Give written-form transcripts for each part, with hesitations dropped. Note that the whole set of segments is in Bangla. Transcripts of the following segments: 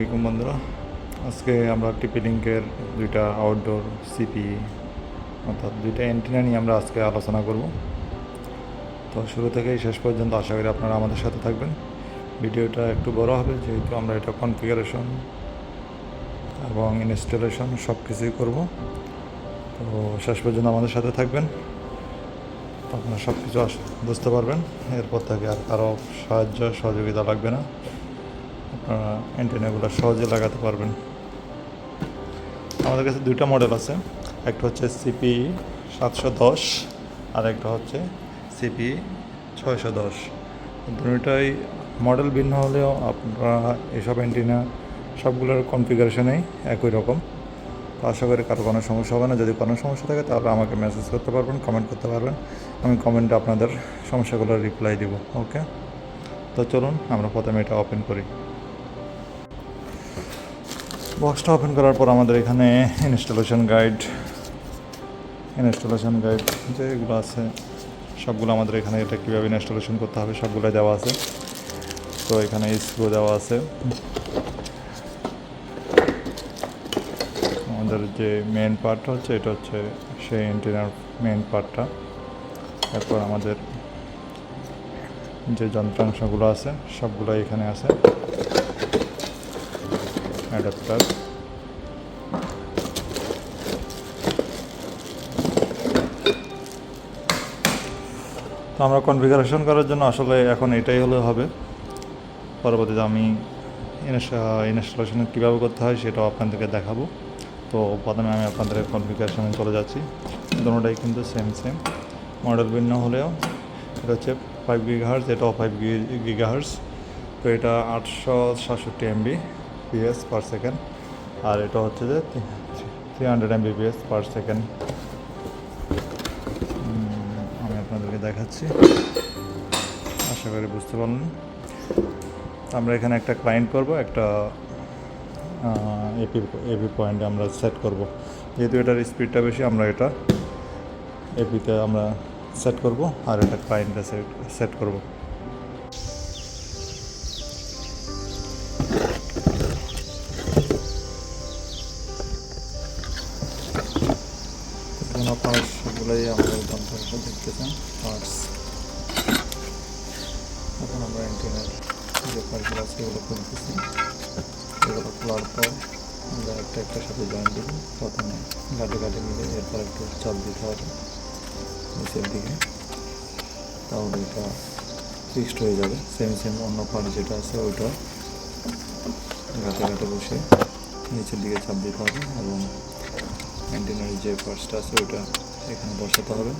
আসসালামাইকুম বন্ধুরা, আজকে আমরা টিপি লিঙ্কের দুইটা আউটডোর সিপি অর্থাৎ দুইটা অ্যান্টেনা নিয়ে আমরা আজকে আলোচনা করব। তো শুরু থেকেই শেষ পর্যন্ত আশা করি আপনারা আমাদের সাথে থাকবেন। ভিডিওটা একটু বড় হবে যেহেতু আমরা এটা কনফিগারেশন এবং ইনস্টলেশন সব কিছুই করবো। তো শেষ পর্যন্ত আমাদের সাথে থাকবেন, তো আপনারা সব কিছু বুঝতে পারবেন। এরপর থেকে আর কারো সহযোগিতা লাগবে না, আপনারা অ্যান্টেনাগুলো সহজে লাগাতে পারবেন। আমাদের কাছে দুইটা মডেল আছে, একটা হচ্ছে সিপি 710 আর একটা হচ্ছে সিপি 610। দুটোই মডেল ভিন্ন হলেও আপনারা এসব অ্যান্টেনা সবগুলোর কনফিগারেশনেই একই রকম। তো আশা করি কারো কোনো সমস্যা হবে না। যদি কোনো সমস্যা থাকে তাহলে আমাকে মেসেজ করতে পারবেন, কমেন্ট করতে পারবেন। আমি কমেন্টে আপনাদের সমস্যাগুলোর রিপ্লাই দিব। ওকে, তো চলুন আমরা প্রথমে এটা ওপেন করি। বক্সটা ওপেন করার পর আমাদের এখানে ইনস্টলেশন গাইড যেগুলো আছে সবগুলো আমাদের এখানে এটা কীভাবে ইনস্টলেশন করতে হবে সবগুলো দেওয়া আছে। তো এখানে স্ক্রু দেওয়া আছে, আমাদের যে মেন পার্ট হচ্ছে এটা হচ্ছে সেই অ্যান্টেনার মেন পার্টটা। তারপর আমাদের যে যন্ত্রাংশগুলো আছে সবগুলো এখানে আছে, অ্যাডাপ্টার। তো আমরা কনফিগারেশন করার জন্য আসলে এখন এটাই হলে হবে। পরবর্তীতে আমি ইনস্টলেশন কীভাবে করতে হয় সেটাও আপনাদেরকে দেখাবো। তো প্রথমে আমি আপনাদের কনফিগারেশনে চলে যাচ্ছি। দুটোটাই কিন্তু সেম মডেল ভিন্ন হলেও এটা হচ্ছে 5 GHz, এটাও 5 GHz। তো এটা 867 Mbps পার সেকেন্ড, আর এটা হচ্ছে যে 300 Mbps পার সেকেন্ড। আমি আপনাদেরকে দেখাচ্ছি, আশা করি বুঝতে পারলেন। আমরা এখানে একটা ক্লায়েন্ট করব, একটা এপি পয়েন্টে আমরা সেট করব। যেহেতু এটার স্পিডটা বেশি আমরা এটা এপিতে আমরা সেট করব, আর এটা ক্লায়েন্টে সেট করব। এখন আপনারা সবগুলোই আমাদের যন্ত্রাংশ দেখতেছেন পার্টস। এখন আমরা অ্যান্টেনার যে পার্টগুলো আছে এগুলো খুলতেছি। এগুলো খোলার পর আমরা একটার সাথে জয়েন্ট দিব। প্রথমে গাঁটে মিলে এরপর একটু চাপ দিতে হবে নিচের দিকে, তাহলে এটা ফিক্সড হয়ে যাবে। সেম অন্য পার্ট যেটা আছে ওইটা গাঁটে বসে নিচের দিকে চাপ দিতে হবে, এবং অ্যান্টেনার যে পার্টসটা আছে ওইটা এখানে বসাতে হবে।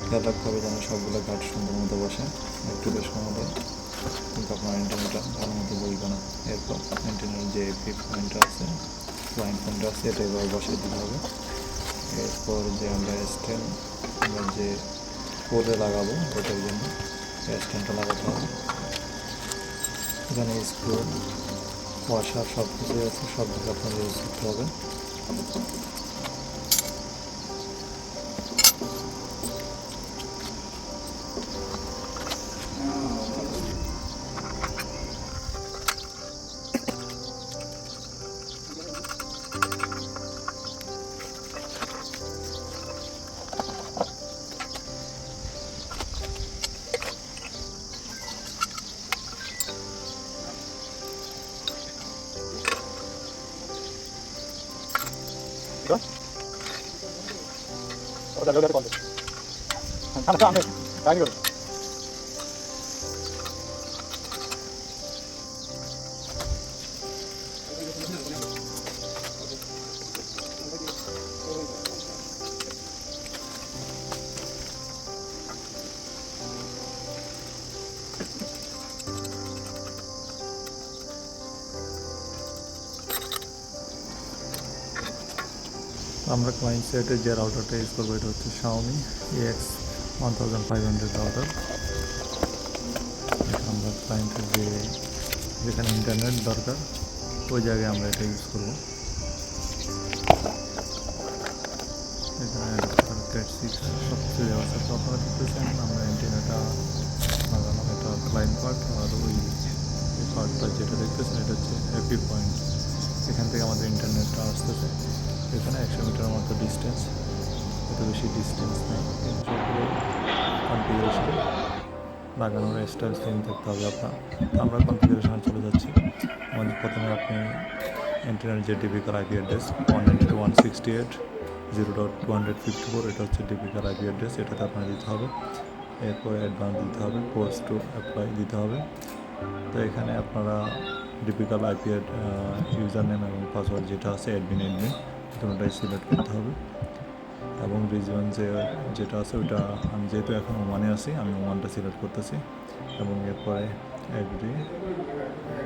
খেয়াল রাখতে হবে যেন সবগুলো গাঁট সুন্দর মতো বসে। একটু বেশ কমালে কিন্তু আপনার অ্যান্টেনাটা ভালো মতো বইবে না। এরপর অ্যান্টেনার যে এপি পয়েন্টটা আছে, ক্লায়েন্ট পয়েন্টটা আছে, এটা এবার বসিয়ে দিতে হবে। এরপর যে আমরা যে পোলে লাগাবো ওটার জন্য স্ট্যান্ডটা লাগাতে হবে। এখানে স্ক্রু ওয়াশার সব কিছু আছে, সব দিকে আপনার ইউজ করতে হবে। আমরা ক্লায়েন্ট সাইটে যে রাউটারটা ইউজ করবো এটা হচ্ছে Xiaomi EX1500 রাউটার। আমরা ক্লায়েন্টের যেখানে ইন্টারনেট দরকার ওই জায়গায় আমরা এটা ইউজ করবো। এখানে সব কিছু দেওয়া আছে। তো আপনারা দেখতেছেন আমরা অ্যান্টেনাটা লাগানো, এটা ক্লায়েন্ট পার্ট, আর ওই কার্ডটা যেটা দেখতেছেন এটা হচ্ছে এপি পয়েন্ট। এখান থেকে আমাদের ইন্টারনেটটা আসতেছে। এখানে 100 মিটারের মতো ডিস্টেন্স, এত বেশি ডিস্টেন্স নেই, কিন্তু সবগুলো কনফিগারেশন লাগানোর স্টাইল সেম থাকতে হবে আপনার। তো আমরা কনফিগারেশনে চলে যাচ্ছি। আমাদের প্রথমে আপনি ইন্টারনেট যে ডিপিকাল আইপি অ্যাড্রেস 192.168.0.254, এটা হচ্ছে ডিপিকাল আইপি অ্যাড্রেস, এটাতে আপনার দিতে হবে। এরপরে অ্যাডভান্স দিতে হবে, পোস্ট টু অ্যাপ্লাই দিতে হবে। তো এখানে আপনারা ডিপিকাল আইপি ইউজার নেম এবং পাসওয়ার্ড যেটা আছে অ্যাডমিন দুটোটাই সিলেক্ট করতে হবে। এবং রিজন যেটা আছে ওইটা আমি যেহেতু এখন ওমানে আছি, আমি ওমানটা সিলেক্ট করতেছি। এবং এরপরে এগ্রি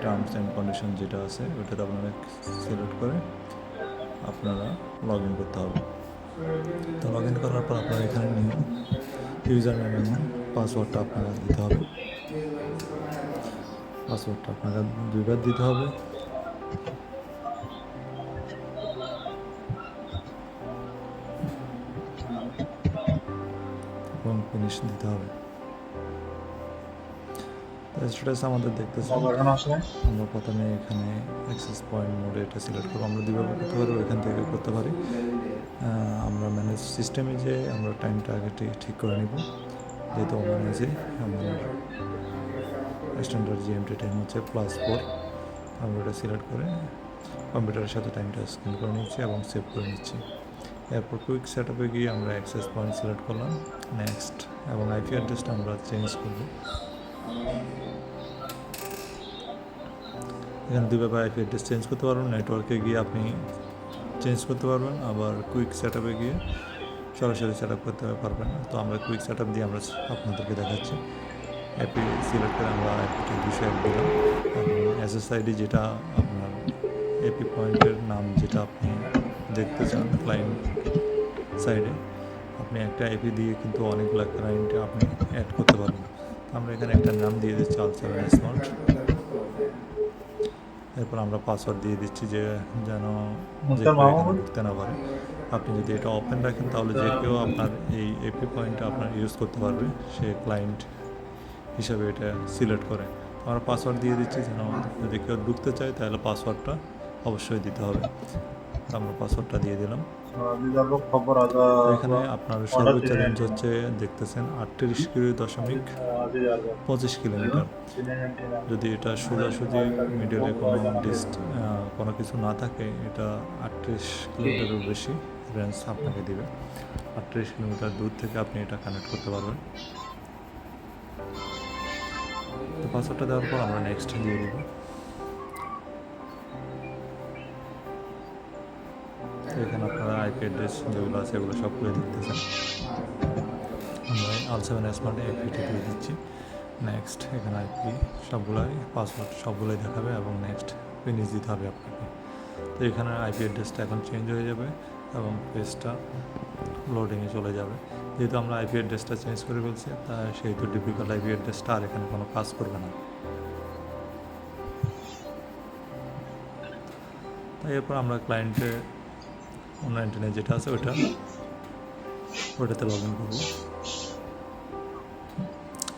টার্মস অ্যান্ড কন্ডিশন যেটা আছে ওইটাতে আপনারা সিলেক্ট করে আপনারা লগ ইন করতে হবে। তো লগ ইন করার পর আপনারা এখানে নিউ ইউজার নেম এবং পাসওয়ার্ডটা আপনারা দিতে হবে। পাসওয়ার্ডটা আপনারা 2বার দিতে হবে। এবং ফিনিশ দিতে হবে। স্ট্যাটাস আমাদের দেখতেছি, আমরা প্রথমে এখানে অ্যাক্সেস পয়েন্ট মোডে এটা সিলেক্ট করবো। আমরা দুইভাবে করতে পারি, এখান থেকে করতে পারি। আমরা ম্যানেজ সিস্টেমে যে আমরা টাইমটা আগে ঠিক করে নিব। যেহেতু ওখানে আছে আমার স্ট্যান্ডার্ড জিএমটি টাইম হচ্ছে +4, আমরা এটা সিলেক্ট করে কম্পিউটারের সাথে টাইমটা স্ক্যান করে নিচ্ছি এবং সেভ করে নিচ্ছি। এরপর কুইক সেট আপে গিয়ে আমরা অ্যাক্সেস পয়েন্ট সিলেক্ট করলাম, নেক্সট, এবং আইপি অ্যাড্রেসটা আমরা চেঞ্জ করব। এখানে দুইভাবে আইপি অ্যাড্রেস চেঞ্জ করতে পারবেন, নেটওয়ার্কে গিয়ে আপনি চেঞ্জ করতে পারবেন, আবার কুইক সেট আপে গিয়ে সরাসরি সেট আপ করতে পারবেন। তো আমরা কুইক সেট আপ দিয়ে আমরা আপনাদেরকে দেখাচ্ছি। অ্যাপি সিলেক্ট করে আমরা অ্যাপিটি 201 দিলাম এবং এসএসআইডি যেটা আপনার এপি পয়েন্টের নাম যেটা আপনি দেখতে চান ক্লায়েন্ট সাইডে, আপনি একটা এপি দিয়ে কিন্তু অনেকগুলো ক্লায়েন্টে আপনি অ্যাড করতে পারবেন। আমরা এখানে একটা নাম দিয়ে দিচ্ছি আল7 স্মার্ট। এরপর আমরা পাসওয়ার্ড দিয়ে দিচ্ছি যে যেন যে কেউ এখানে ঢুকতে না পারে। আপনি যদি এটা ওপেন রাখেন তাহলে যে কেউ আপনার এই এপি পয়েন্টটা আপনার ইউজ করতে পারবে, সে ক্লায়েন্ট হিসাবে এটা সিলেক্ট করে। আমরা পাসওয়ার্ড দিয়ে দিচ্ছি যেন যদি কেউ ঢুকতে চায় তাহলে পাসওয়ার্ডটা অবশ্যই দিতে হবে। আমরা পাসওয়ার্ডটা দিয়ে দিলাম। এখানে আপনার সর্বোচ্চ রেঞ্জ হচ্ছে দেখতেছেন 38.25 কিলোমিটার। যদি এটা সোজাসুজি মিডলে কোনো কিছু না থাকে, এটা 38 কিলোমিটারের বেশি রেঞ্জ আপনাকে দেবে। 38 কিলোমিটার দূর থেকে আপনি এটা কানেক্ট করতে পারবেন। তো পাসওয়ার্ডটা দেওয়ার পর আমরা নেক্সট দিয়ে দিব। এখানে আপনারা আইপি অ্যাড্রেস যেগুলো আছে এগুলো সবগুলো দেখতেছেন। আমরা আল7 স্মার্ট এপিটি দিয়ে দিচ্ছি, নেক্সট। এখানে আইপি সবগুলাই পাসওয়ার্ড সবগুলোই দেখাবে এবং নেক্সট ফিনিশ দিতে হবে আপনাকে। তো এখানে আইপি অ্যাড্রেসটা এখন চেঞ্জ হয়ে যাবে এবং পেজটা লোডিংয়ে চলে যাবে। যেহেতু আমরা আইপি অ্যাড্রেসটা চেঞ্জ করে ফেলছি, তাই সেহেতু ডিফিকাল্ট আইপি অ্যাড্রেসটা আর এখানে কোনো কাজ করবে না। তাই এরপর আমরা ক্লায়েন্টের অন্য ইন্টারনেট যেটা আছে ওটাতে লগ ইন করবো।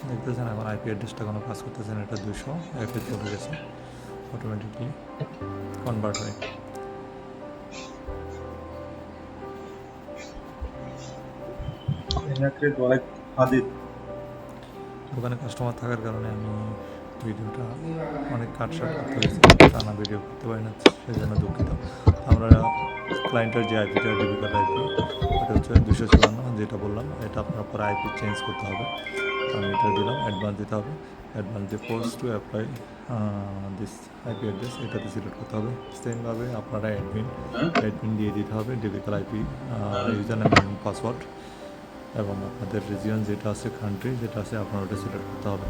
দেখতেছেন এখন আইপি অ্যাড্রেসটা কোনো কাজ করতেছে না, এটা 200 এপে চলে গেছে, অটোমেটিকলি কনভার্ট হয়। দোকানে কাস্টমার থাকার কারণে আমি ভিডিওটা অনেক কাটশাট করতে হয়েছে, টানা ভিডিও করতে পারি না, সেজন্য দুঃখিত। আমরা ক্লায়েন্টের যে আইপিটা ডিফিকাল্ট আইপি ওটা হচ্ছে 254, যেটা বললাম, এটা আপনার পরে আইপি চেঞ্জ করতে হবে। আমি এটা দিলাম, অ্যাডভান্স দিতে হবে। অ্যাডভান্স দিয়ে post to apply this IP address এটাতে সিলেক্ট করতে হবে। সেমভাবে আপনারা অ্যাডমিন দিয়ে দিতে হবে, ডিফিকাল্ট আইপি ইউজার নেম এবং পাসওয়ার্ড, এবং আপনাদের রিজিয়ন যেটা আছে, কান্ট্রি যেটা আছে, আপনার ওটা সিলেক্ট করতে হবে।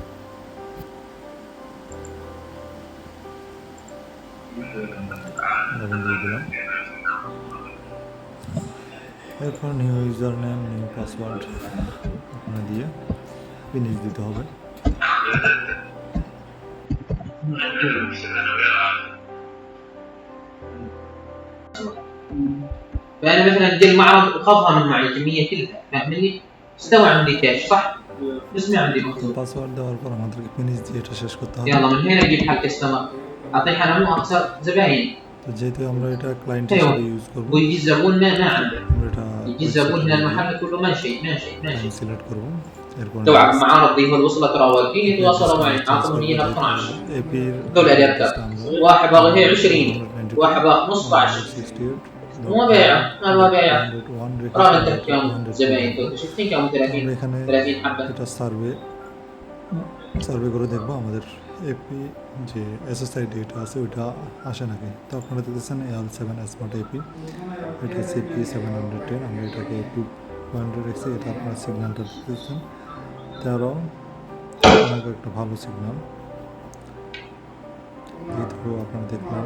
দিয়ে দিলাম। এরপর new user name, new password আপনার দিয়ে ফিনিশ দিতে হবে। فأنا مثلا أجي المعرض أخذها من معي الكمية كلها، فاهمني؟ استوى عندي كاش صح؟ اسمي عندي তো مكتوب. পাসওয়ার্ড দেওয়ার পর আমাদেরকে ফিনিশ দিয়ে এটা শেষ করতে হবে। يلا من هنا اجيب حق كاستمر، اعطيه انا مو اكثر زباين. তো যেহেতু আমরা এটা ক্লায়েন্ট ايوه হিসেবে ইউজ করব, ويجي الزبون ما عنده، আমরা এটা يجي কুইক الزبون সেটআপে هنا গিয়ে المحل يقول له ماشي ماشي ক্লায়েন্ট ماشي. সিলেক্ট করব। এরপর توعد নেক্সট مع عرضي هو وصلت راوالكين এপি يتواصلوا অ্যাড্রেসটা معي، চেঞ্জ اعطهم করব, اياها ب যেহেতু 12. এপির دول আইপি الاركب، অ্যাড্রেসটা আমরা واحد باغي يبيع 20 واحد باغي 15. مو بيعه هذا بيعه. 168.168.100 راح রেখেছি, انت كم 200 করে زباين দেবো। دول شايفين كم তো আমরা 30 এখানে 30 حبه. এটা সার্ভে করে দেখবো আমাদের এপি যে এসএসআই ডেটা আছে ওইটা আসে নাকি। তো আপনারা দেখতেছেন L7 স্মার্ট এপি, এটা সিপি 710, আমরা এটাকে 200 রেখেছি। এটা আপনারা সিগন্যালটা দেখতেছেন 13, অনেক একটা ভালো সিগন্যাল। যেহেতু আপনারা দেখলাম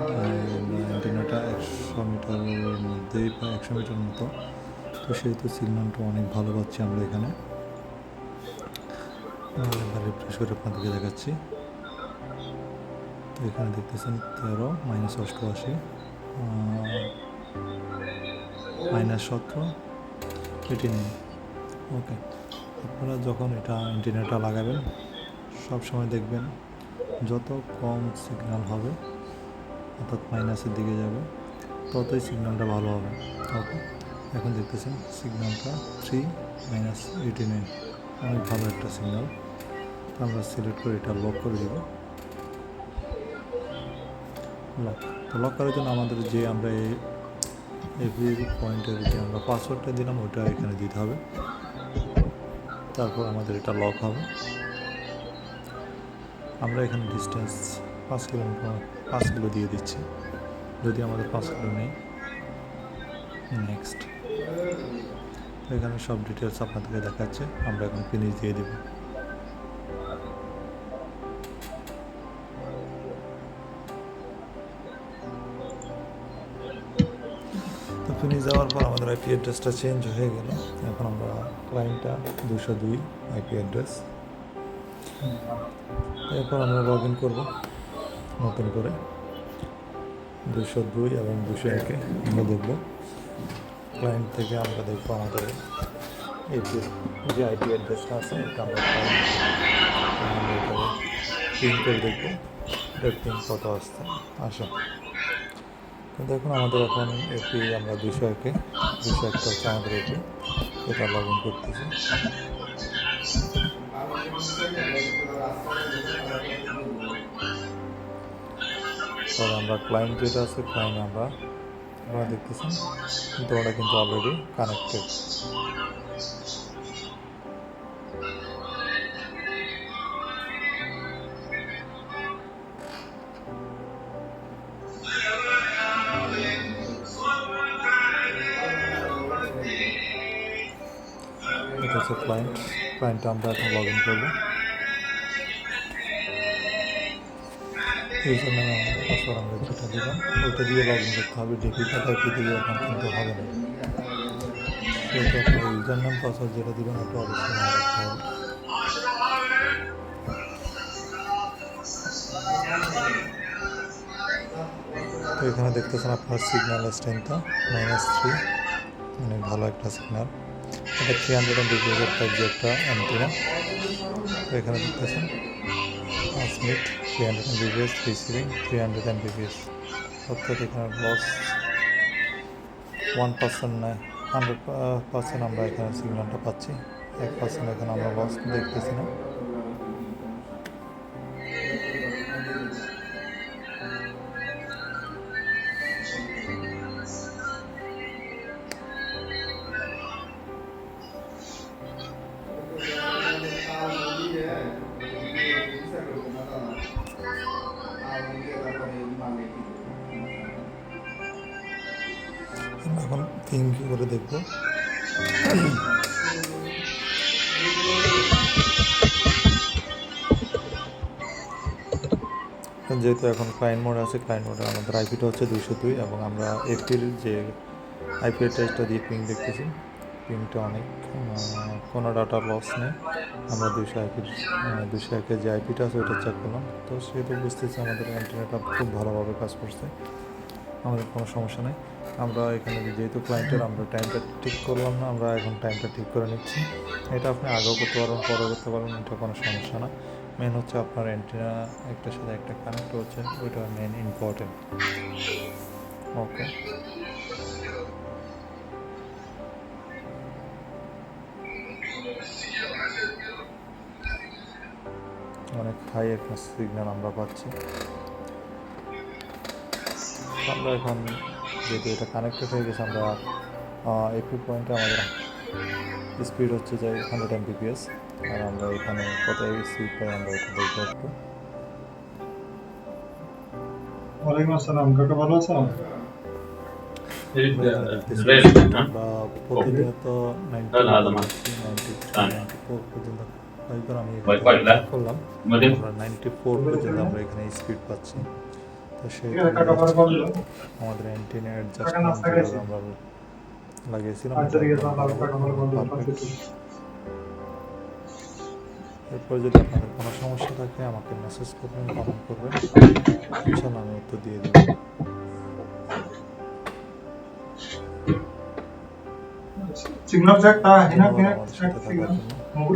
অ্যান্টেনাটা 100 মিটারের মধ্যেই, প্রায় 100 মিটার মতো, তো সেহেতু সিগন্যালটা অনেক ভালো পাচ্ছি আমরা এখানে। রিফ্রেশ করে আপনাদেরকে দেখাচ্ছি। তো এখানে দেখতেছেন 13 -88 -17 এটি নেই। ওকে, আপনারা যখন এটা ইন্টারনেটটা লাগাবেন সব সময় দেখবেন যত কম সিগন্যাল হবে, অর্থাৎ মাইনাসের দিকে যাবে, ততই সিগন্যালটা ভালো হবে। ওকে, এখন দেখতেছেন সিগন্যালটা 3 -89, অনেক ভালো একটা সিগন্যাল। তো আমরা সিলেক্ট করে এটা লক করে দেব। লক, তো লক করার জন্য আমাদের যে আমরা এভরি পয়েন্টের যে আমরা পাসওয়ার্ডটা দিলাম ওটা এখানে দিতে হবে, তারপর আমাদের এটা লক হবে। আমরা এখানে ডিস্টেন্স 5 কিলোমিটার 5 কিলো দিয়ে দিচ্ছি, যদি আমাদের 5 কিলো নেই। নেক্সট, তো এখানে সব ডিটেলস আপনাদেরকে দেখাচ্ছে, আমরা এখন ফিনিশ দিয়ে দেব। তো ফিনিশ যাওয়ার পর আমাদের আইপি অ্যাড্রেসটা চেঞ্জ হয়ে গেল। এখন আমরা ক্লায়েন্টটা 202 আইপি অ্যাড্রেস, এরপর আমরা লগ ইন করবো নতুন করে 202 এবং 201-এ আমরা দেখবো। ক্লায়েন্ট থেকে আমরা দেখবো আমাদের এপির যে আইপি অ্যাড্রেসটা আছে এটা আমরা পিন করে দেখবো এটার পিন কত আসে। তো দেখুন আমাদের এখন এপি আমরা 201-এ, 201টা হচ্ছে আমাদের এপি, এটা লগ ইন করতেছি। পরে আমরা ক্লায়েন্ট যেটা আছে ক্লায়েন্ট আপনারা দেখতেছেন কিন্তু ওটা কিন্তু অলরেডি কানেক্টেড। এটা হচ্ছে ক্লায়েন্টটা আমরা এখন লগ ইন করবো। ইউজার নামে আমাদের পাসওয়ার্ড আমরা যেটা দিলাম ওইটা দিয়ে লগ ইন করতে হবে, ডেবিট আইপি দিয়ে এখন কিন্তু হবে না। সেহেতু আপনার ইউজার নাম পাসওয়ার্ড যেটা দিবেন ওটা অবশ্যই মনে রাখতে হবে। তো এখানে দেখতেছেন আপনার সিগন্যাল স্ট্রেংথটা -3, অনেক ভালো একটা সিগন্যাল। এটা 300 Mbps-এর 5G একটা অ্যান্টেনা। তো এখানে দেখতেছেন 5 মিনিট 300 Mbps, রিসিভিং 300 Mbps, অর্থাৎ এখানে লস 1% নয়, 100% আমরা এখানে সিগন্যালটা পাচ্ছি, 1% এখানে আমরা লস দেখতেছি না। এখন পিং করে দেখবো। যেহেতু এখন ক্লায়েন্ট মোড আছে, ক্লায়েন্ট মোডে আমাদের আইপিটা হচ্ছে 202 এবং আমরা এপির যে আইপি অ্যাড্রেসটা দিয়ে পিং দেখতেছি, পিংটা অনেক, কোনো ডাটা লস নেই। আমরা 201-এর যে আইপিটা আছে ওটা চেক করলাম, তো সেটা বুঝতেছি আমাদের ইন্টারনেটটা খুব ভালোভাবে কাজ করছে। আমাদের কোনো সমস্যা নেই। আমরা এখানে যেহেতু ক্লায়েন্টের আমরা টাইমটা ঠিক করলাম না, আমরা এখন টাইমটা ঠিক করে নিচ্ছি। এটা আপনি আগেও করতে পারবেন, পরেও করতে পারবেন, এটা কোনো সমস্যা না। মেন হচ্ছে আপনার অ্যান্টেনা একটার সাথে একটা কানেক্ট হচ্ছে, ওইটা মেন ইম্পর্টেন্ট। ওকে, অনেক হাই একটা সিগন্যাল আমরা পাচ্ছি। আমরা এখন যেহেতু এটা কানেক্টেড হয়ে গেছে, আমরা এপি পয়েন্টে আমাদের স্পিড হচ্ছে যে 100 Mbps, আর আমরা এখানে কত স্পিড পাই আমরা এটা দেখবো একটু। ওয়ালাইকুম আসসালাম, কাকা ভালো আছো? আমরা প্রতিনিয়ত 94 পর্যন্ত কয়েকবার আমি করলাম, আমরা 94 পর্যন্ত আমরা এখানে স্পিড পাচ্ছি। তো সেই কাকা ভালো বললো। আমাদের অ্যান্টেনা অ্যাডজাস্টমেন্ট আমরা লাগিয়েছিলাম। আচ্ছা ঠিক আছে, ভালো কাকা ভালো বললো। এরপর যদি আপনাদের কোনো সমস্যা থাকে আমাকে মেসেজ করবেন, কমেন্ট করবেন, ইনশাল্লাহ আমি উত্তর দিয়ে দেবো। सिग्नल चेक था है ना, ধন্যবাদ আমাদের সাথে থাকার জন্য। सिग्नल